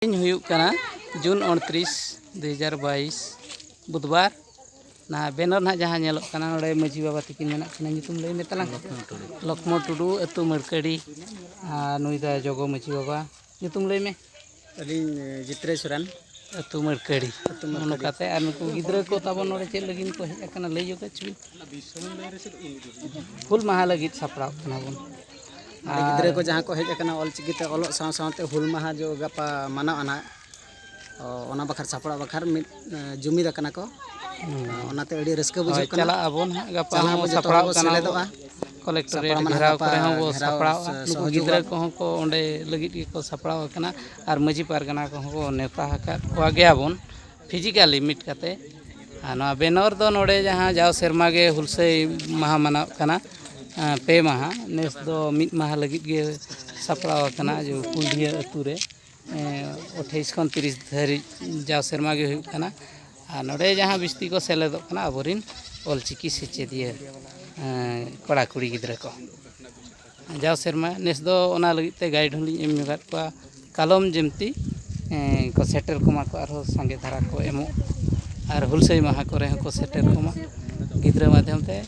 हुयुग कना जून 29 2022 बुधवार ना बेनर ना जहाँ नेलोग कना नोडे मजी बाबा तकिन मेना कना नितुम लई मेतला लक्ष्मण टुडू अतु मरकड़ी नुईदा जोगो मजी बाबा नितुम लई में अलिन जित्रे सुरन अतु मरकड़ी नोकाते आर नुकु गिद्रा को ताबो नोडे चेल लगिन को हेज कना लई जोगा छबी हुल माहा लगित सापड़ाव कना बन गिद्रे को जहाँ को हेज कना ऑलचिकीते ऑलोग साव सावते हुल माहा जो गपा मनावना ओना बखर सापड़ा बखर जुमिद कना को ओनाते अड़ी रस्का बुझो कना चला अबोन गपा सापड़ाव कना कलेक्टरेट घेराव करे हूँ वो सापड़ाव नुकु गिद्रा को हूँ को ओंडे लगित को सापड़ाव कना आर मजी पारगना को हूँ को नेता हकार को गया बोन फिजिकली मीट काते नवा बेनर दो नोडे जहाँ जाओ सेरमा गे हुलसई माहा मनाव कना पे माहा नेस दो मिद माहा लगित गे सापड़ाव कना जो कुंडिया अतुरे 28 खन 30 धरी जाओ सेरमा गे हुयुग कना नोडे जहाँ बिस्ती को सेलेदो कना अबोरिन ऑलचिकी सेचेदिया कड़ा कुड़ी गिद्रा को जाओ सेरमा नेस दो ओना लगित ते गाइड होली एम मेगात को कालम जेमती को सेटर कोमा को आरो संगे धारा को एमो आर हुलसई माहा करे को सेटर कोमा गिद्रा माध्यम ते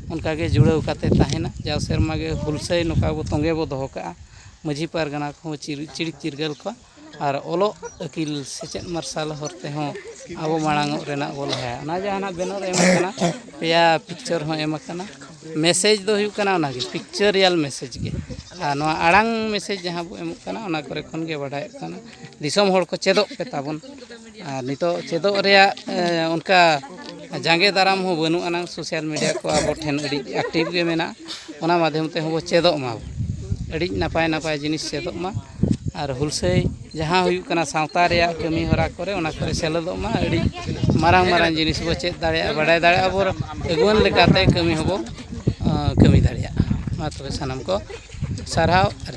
उनका के जुड़ाव काते ताहेना जाओ सेरमा गे हुलसई नोका बो तोंगे बो दोहो का मजी पारगना को चिड़िक चिरगल को और ओलो अकिल सेचेद मार्शल हरते हो आबो मांग रेना बोल है ना जहाना बेनर एम कना पेया पिक्चर हो एम कना मैसेज दो हुयु कना ओना गे पिक्चरियल मैसेज गे नवा आड़ांग मैसेज जहाँ बो एम कना ओना करे खन गे बाडाय कना दिसम होड़ को चेदो पे ताबन नितो चेदो रेया उनका जांगे दाराम हो बनू अना सोशल मीडिया को अब ठेन अड़ी एक्टिव गे मेना ओना माध्यम ते हो चेदो मा अड़ी नापाय नापाय जिनिस चेदो मा और हुलसई जहाँ हुयु कना सावता रेया कमी हरा करे ओना करे सेलेदो मा अड़ी मारांग मारांग जिनिस बो चेद दाड़िया बाडाय दाड़िया अब अगुवन लेकाते कमी होबो कमी दाड़िया मा तबे सनम को सारहाव और